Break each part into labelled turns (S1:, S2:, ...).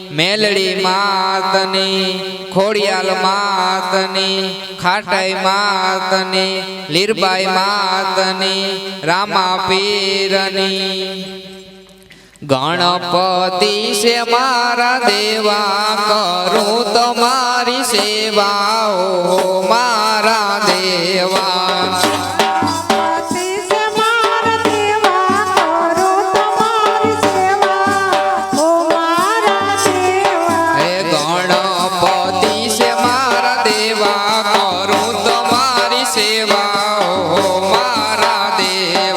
S1: મેલડી માતની ખોડિયાલ માતની ખાટાઈ માતની લીરબાઈ માતની રામા પીરની ગણપતિ છે મારા દેવા કરું તમારી સેવાઓ મારા દેવા
S2: દેવા કરો તમારી સેવા મારા દેવા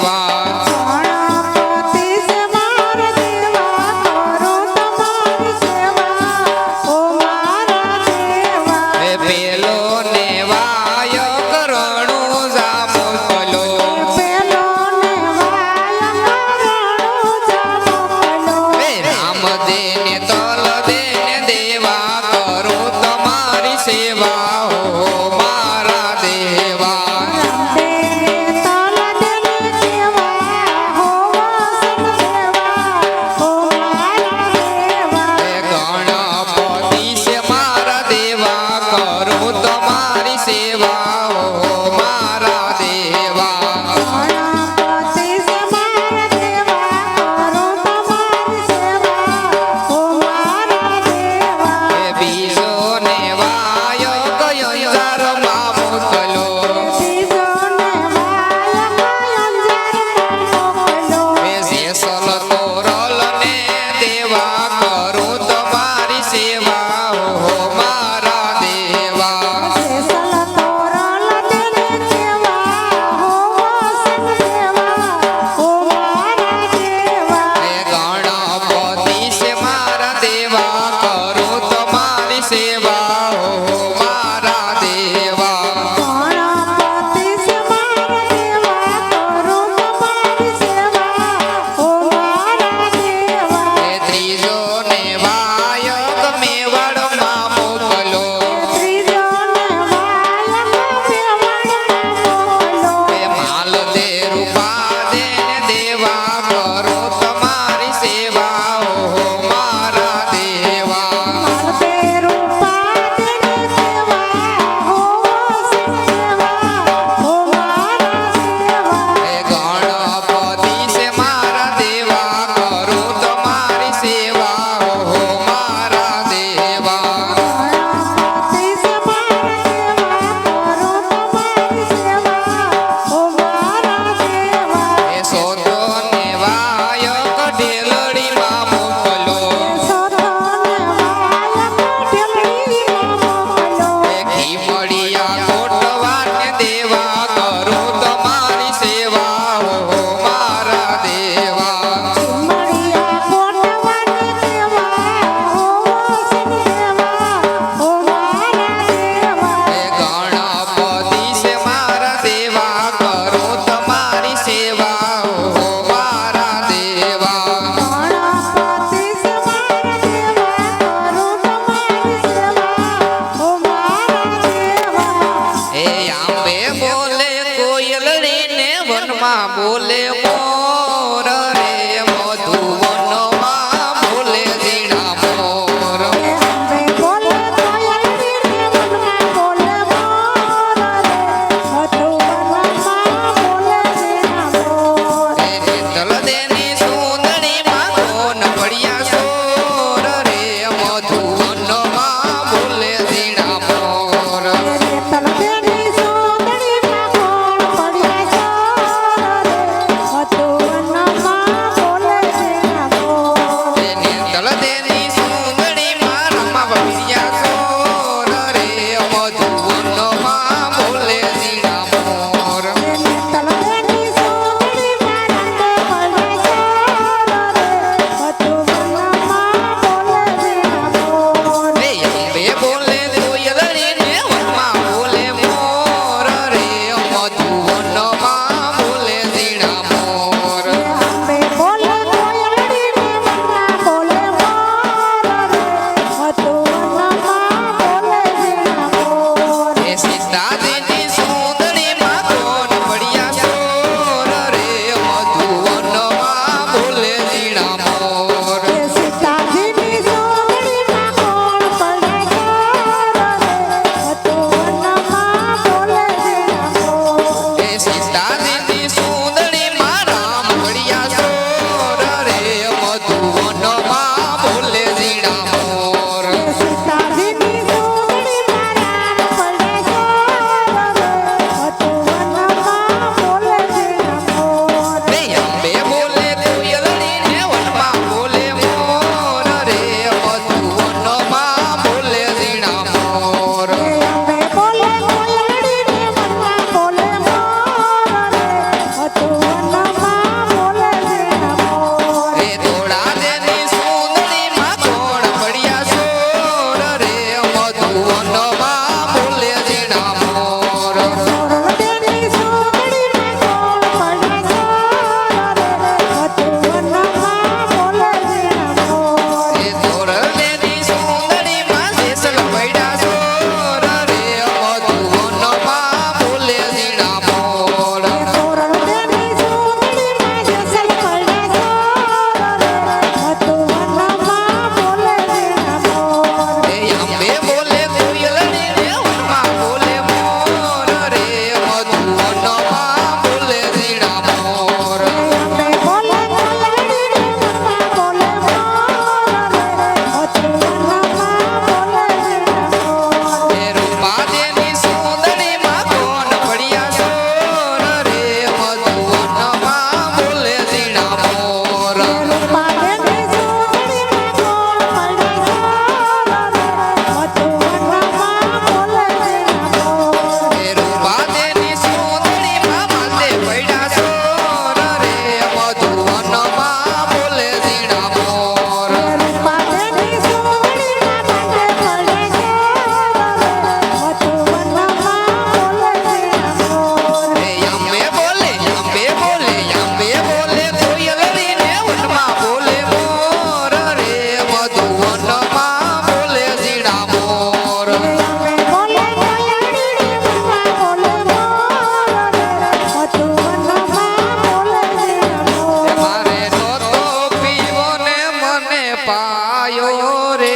S1: પાયો રે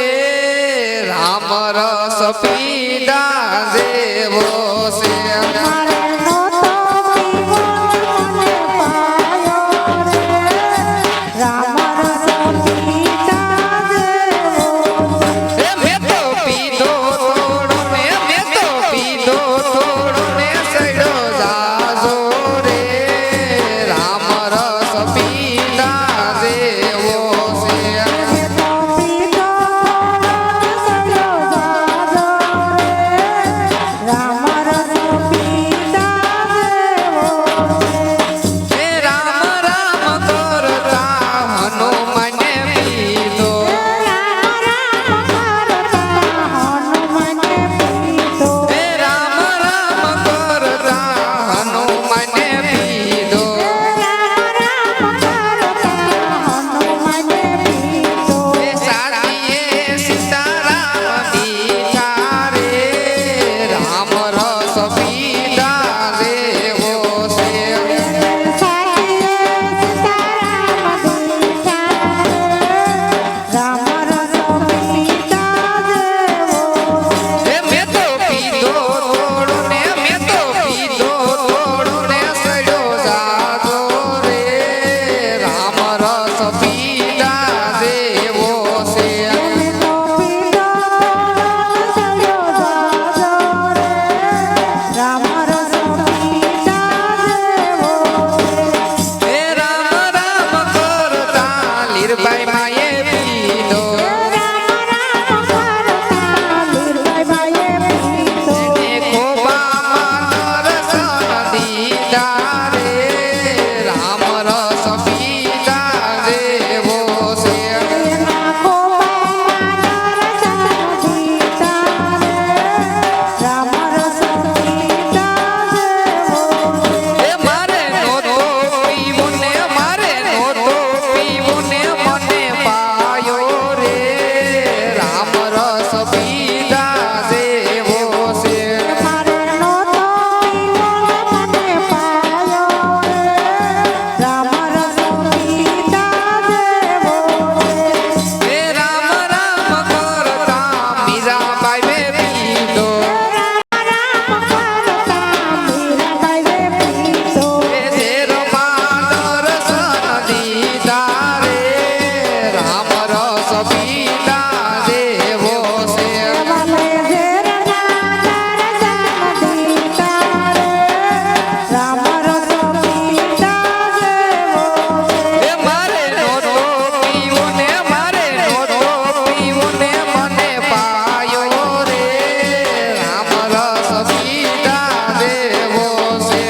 S1: રામ રસ પીધા જેવો છે
S2: મારે નહોતો પીવો મને પાયો રે રામ રસ પીધા જેવો
S1: એ મેં તો પીધો થોડો ને મેં તો પીધો થોડો ને સડ્યો જાજો રે રામ રસ પીધા જેવો છે
S2: તો પીધો સડ્યો જાજો રે રામ રસ પીધા જેવો
S1: હે રામ રામ કરતા હનુમાને પીધો
S2: રામ કરતા હનુમાને પીધો
S1: હે રામ રામ કરતા હનુમાને પીધો એ સાચીએ સીતારામ દીઠા રે રામ રસ પીધા જેવો છે એ મેં તો પીધો થોડો ને મેં તો પીધો થોડો ને સડ્યો જાજો રે રામ રસ પીધા જેવો છે હે રામ રામ કરતા લીરબાઈ માએ પીધો એને ખોબામાં દર્શન દીધા રે રામ રસ પીધા જેવો છે એ મારે નહોતો પીવું ને મારે નહોતો પીવું ને મને પાયો રે રામ રસ પીધા જેવો છે હે રામ રામ કરતા મીરાબાઈ મે પીધો હે ધેરમાં દર્શન દીધા રે રામ રસ પીધા જેવો છે એ મારે નહોતો પીવું ને મારે નહોતો પીવું ને મને પાયો રે રામ રસ પીધા જેવો છે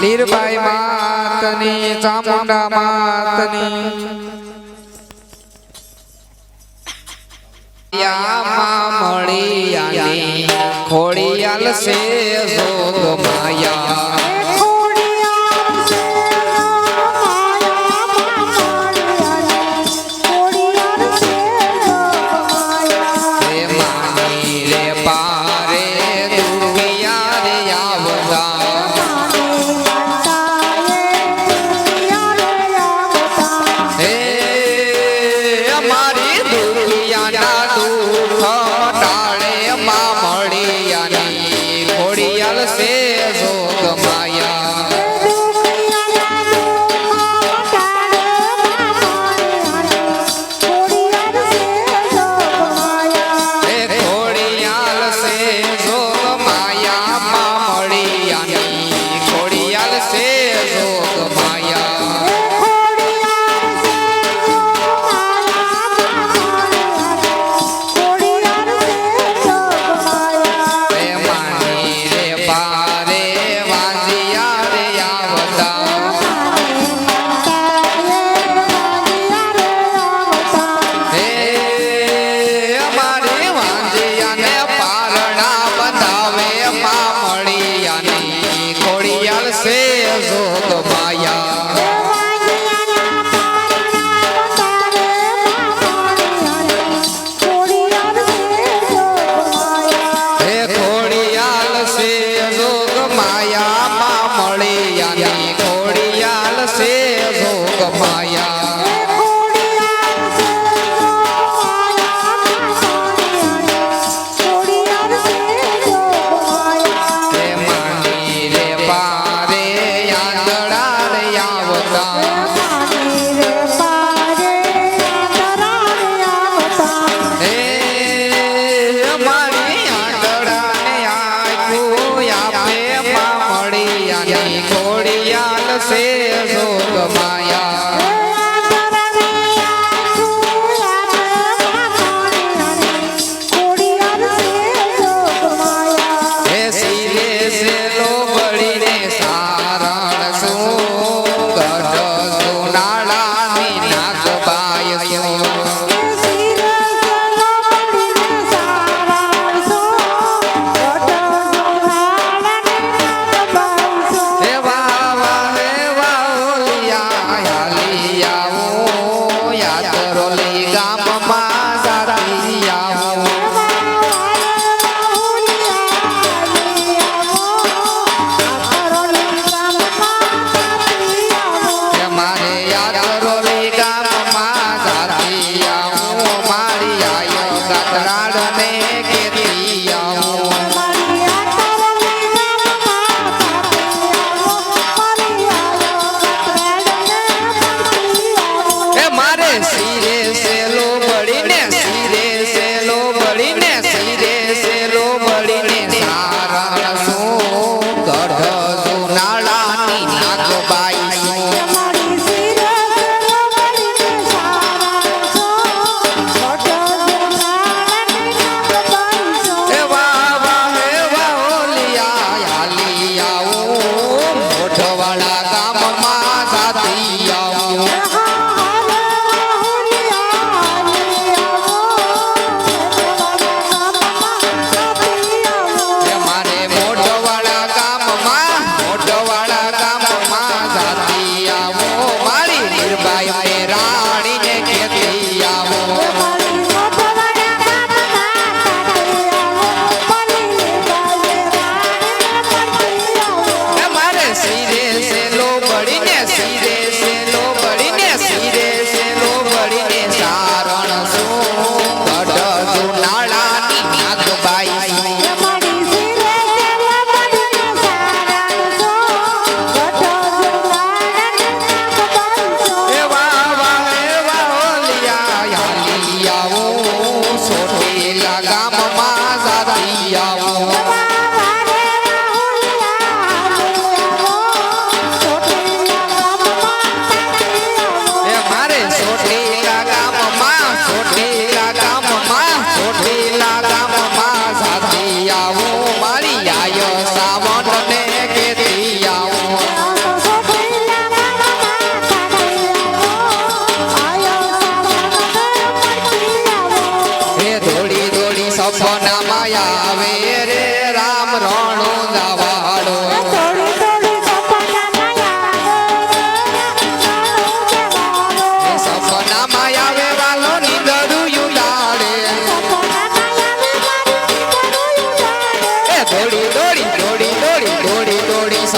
S1: હીરબાઈ માતની ચામુંડા માતની માં મળી આની ખોડિયાલ સે જોગ માયા ખોડિયાલ સે જોગ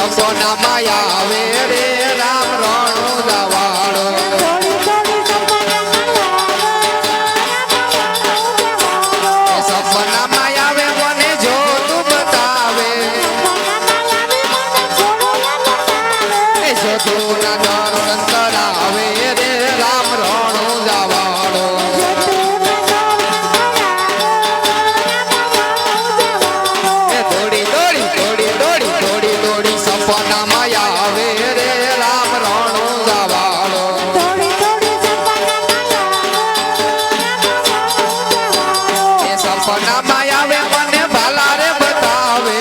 S1: સપનામાં આવે રે રામ રણું જવાળો
S2: થોડી થોડી
S1: સપનામાં આવે મને જો તું બતાવે જો તું ના દર્શન કરાવે રે રામ રણું જવાળો થોડી થોડી થોડી થોડી થોડી થોડી સપનામાં આવે રે રામ રણું જવાળો એ સપનામાં આવે મને ભાલા રે બતાવે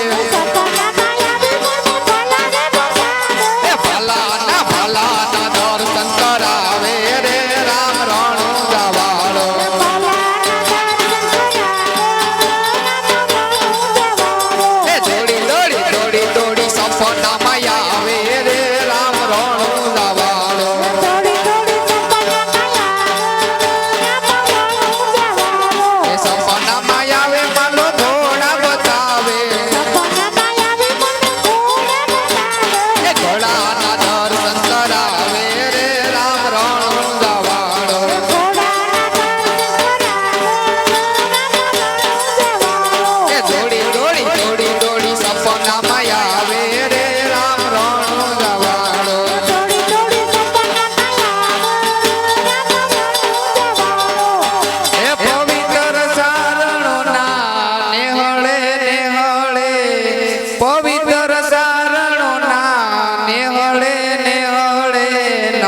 S1: એ ભલા ના દર્શન કરાવે રે રામ રણું જવાળો એ થોડી થોડી થોડી થોડી સપનામાં આવે રે રામ રણું જવાળો એ સપનામાં આવે માનો ઘોડા બતાવે એ ઘોડાના દર્શન કરાવે રે રામ રણું જવાળો એ થોડી થોડી થોડી થોડી સપનામાં આવે રે રામ રણું જવાળો એ પવિત્ર સારણોના નેહળે નેહળે પવિત્ર સારણોના નેહળે નેહળે નવ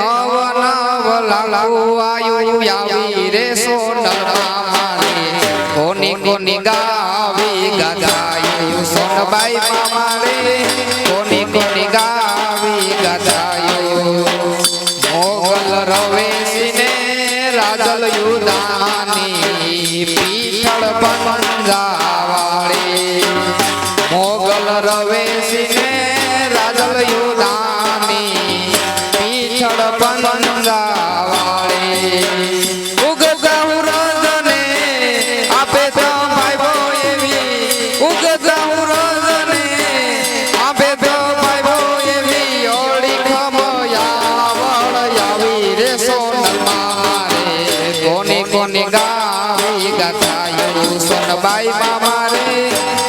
S1: નવ લાલુ આયુ આવી રે સોનલમાં મારે કોની કોની ગાવી ગાગાયું સોનબાઈ મારે કોની કોની ગાવી ગાગાયું મોગલ રવેશીને રાજલ યુદાની પીઠળ પંજાવાળી મોગલ રવેશીને રાજલ યુદાની પીઠળ પંજાવાળી ઉગતા હુરજને આપે તો ભાઈઓ એવી ઉગતા હુરજને આપે તો ભાઈઓ એવી ઓળી ખમયાવળ આવી રે સોનલમાં મારે કોની કોની ગાવી ગાથાયું સોનબાઈ મારે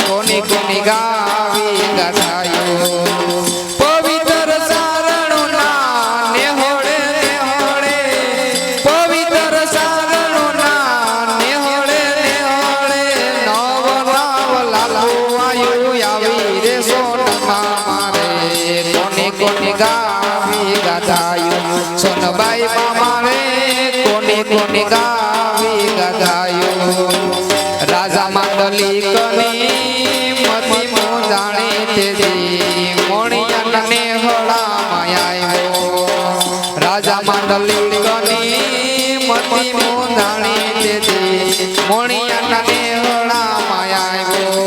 S1: કોની કોની ગાવી ગાથાયું પવિત્ર સારણોના નેહોળે નેહોળે પવિત્ર સારણોના નેહોળે નેહોળે નવ નવ લાલુ આયુ આવી રે સોનલમાં મારે કોની કોની ગાવી ગાથાયું સોનબાઈ મારે કોની કોની ગાવી ગાથાયું રાજા માંડલી કની મતી મોજાણી તેજી મોણિયા નેહળામાં આવ્યો રાજા માંડલી કની મતી મોજાણી તેજી મોણિયા નેહળામાં આવ્યો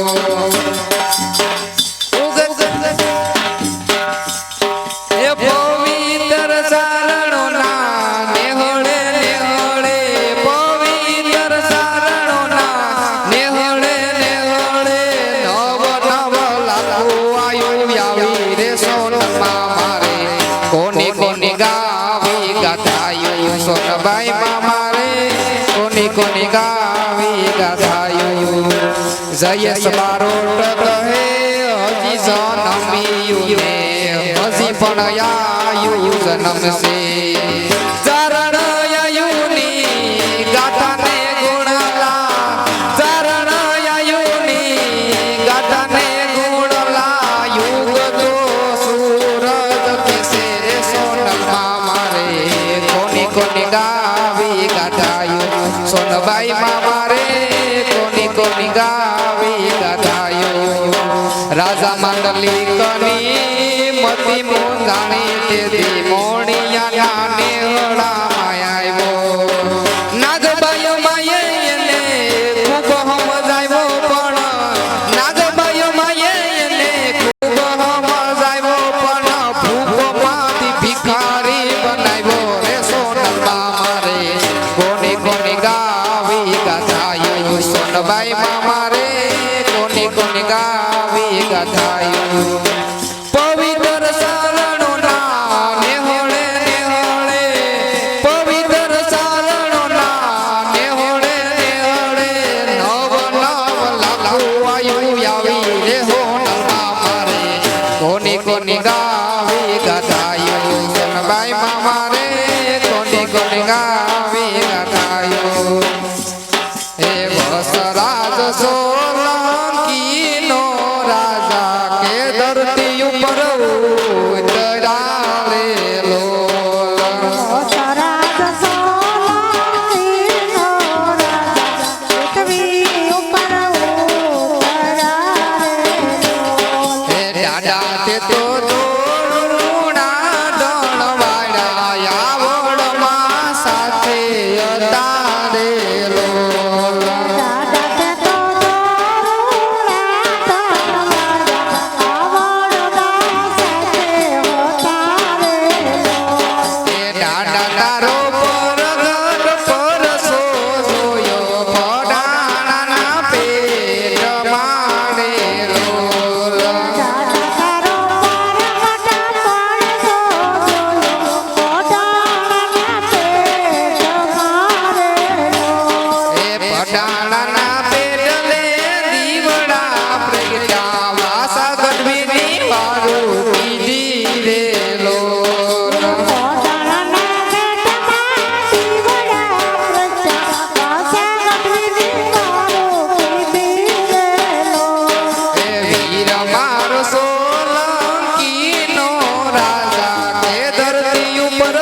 S1: એ પવિત્ર સારણોના નેહળે નેહળે પવિત્ર સારણોના નેહળે નેહળે નવ નવ લાલુ આયુ આવી રે સોનલમાં મારે કોની કોની ગાવી ગાથાયું સોનબાઈ મારે કોની કોની ગાવી ગાથાયું જયેશ બારોટ કહે હજી જન્મ્યું ને હજી પણ આયુ જન્મશે ચરણ આયુની ગાથાને ગુણલા ચરણ આયુની ગાથાને ગુણલા યુગ તો સૂરજ કિસે રે સોનલમાં મારે કોની કોની ગાવી ગાથાયું સોનબાઈ મારે કોની કોની ગાવી ગાથાયું રાજા માંડલી કની મતી મોજાણી તેદી મોણિયા નેહળામાં આવ્યો નાગબાઈ માએ એને ખૂબ સમજાવ્યો પણ નાગબાઈ માએ એને ખૂબ સમજાવ્યો પણ ભૂપમાંથી ભિખારી બનાવ્યો રે સોનલમાં મારે કોની કોની ગાવી ગાથાયું સોનબાઈ મારે કોની કોની ગાવી ગાથાયું પવિત્ર દાદા તે તો દોરુણા દણવાડા આવડમાં સાથે તારે લોલા
S2: દાદા તે તો દોરુણા આવડમાં સાથે તારે
S1: એ દાદા તારો પરગટ પરસો જોયો પડાણાના પેટ મારે લોલા
S2: દાદા તારો પરગટ પરસો જોયો પોતાના પેટ મારે
S1: એ પડાણાના પેટલે દીવડા પ્રગટ્યા વાસા ગઢવીની વારું કીધી રે લોલા
S2: પોતાના પેટમાં દીવડા પ્રગટ્યા વાસા ગઢવીની વારું કીધી રે
S1: એ વીર મારો સોલંકીનો રાજા કે ધરતી ઉપર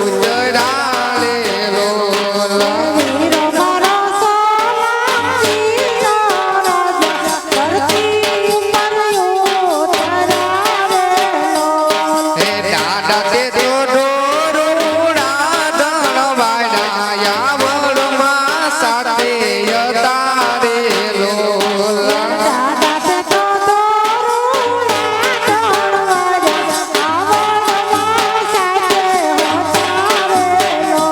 S1: ઉતરાલે લોલા
S2: વીરો મારો સોલંકીનો રાજા ધરતી ઉપર ઉતરાવે
S1: એ દાદા તે તો ડોરુડા દણવાડા આવડમાં સાથે તારે લોલા
S2: દાદા તે તો દોરુણા દણવાડા આવડમાં સાથે હોતારેલો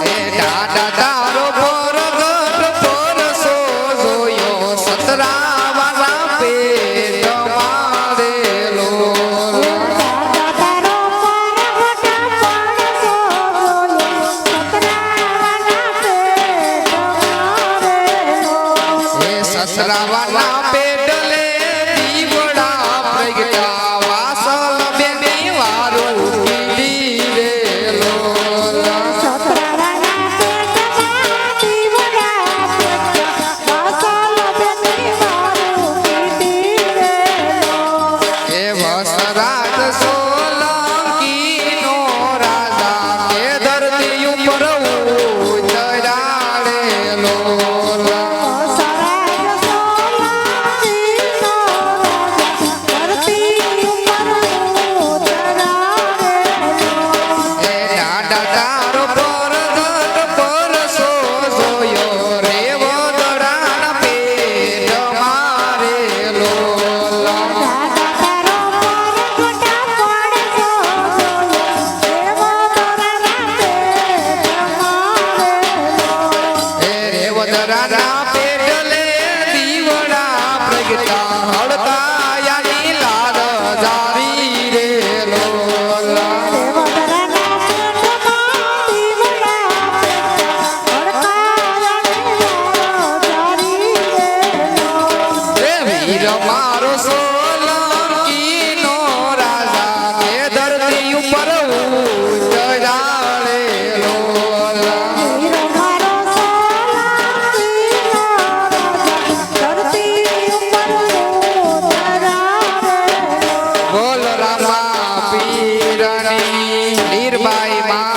S1: એ દાદા તારો પરગટ પરસો જોયો સતરાવાના પેટ મારે લોલા
S2: દાદા તારો પરગટ પરસો જોયો સતરાવાના પેટ મારેલો
S1: એ સસરાવાના પેટલે દીવડા પ્રગટ્યા વાસલ બેની વારું કીધી રે લોલા
S2: સતરાવાના પેટમાં દીવડા પ્રગટ્યા વાસલ બેની વારું કીધી રેલો
S1: એ વસરાજ સોલંકીનો રાજા કે ધરતી ઉપર ઉતરાડે લોલા
S2: સરાજ સોલંકીનો રાજા ધરતી ઉપર ઉતરાવેલો
S1: એ દાદા તારો પરગટ પરસો જોયો રે વદરાના પેટ મારે લોલા
S2: દાદા તારો પરગટ પડસો જોયો એવો તોરાના પેટ મારેલો
S1: એ રે વદરાના પેટલે દીવડા પ્રગટા હડકાયાની લાલ જારી રે લોલા
S2: દેવદરાના પેટમાં દીવડા પ્રગટ્યા હડકાયાની લાલ જારી રેલો
S1: રે વીર મારો સોલંકીનો રાજા કે ધરતી ઉપર ઉતરાડે લોલા
S2: વીરો મારો સોલંકીનો રાજા ધરતી ઉપર ઉતરાવેલો
S1: બોલ રામા પીરની નીરબાઈ માં